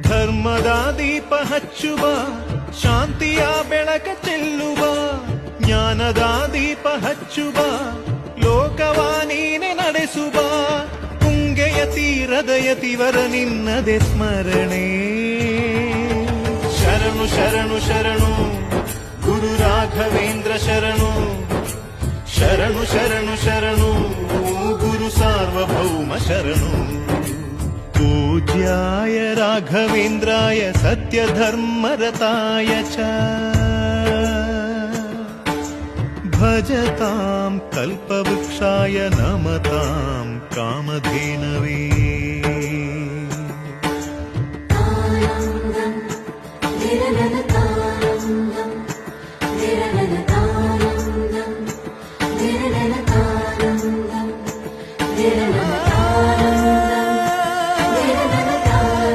ಧರ್ಮದ ದೀಪ ಹಚ್ಚುವ, ಶಾಂತಿಯ ಬೆಳಕ ಚೆಲ್ಲುವ, ಜ್ಞಾನದ ದೀಪ ಹಚ್ಚುವ, ಲೋಕವ ನೀನೆ ನಡೆಸುವ. ತುಂಗೆಯ ತೀರದ ಯತಿವರ ನಿನ್ನದೆ ಸ್ಮರಣೆ. ಶರಣು ಶರಣು ಶರಣು ಗುರು ರಾಘವೇಂದ್ರ ಶರಣು. ಶರಣು ಶರಣು ಶರಣು ಗುರು ಸಾರ್ವಭೌಮ ಶರಣು. पूज्याय राघवेन्द्राय सत्यधर्मरताय च भजतां कल्पवृक्षाय नमतां कामधेनवे. आनन्दं निरननता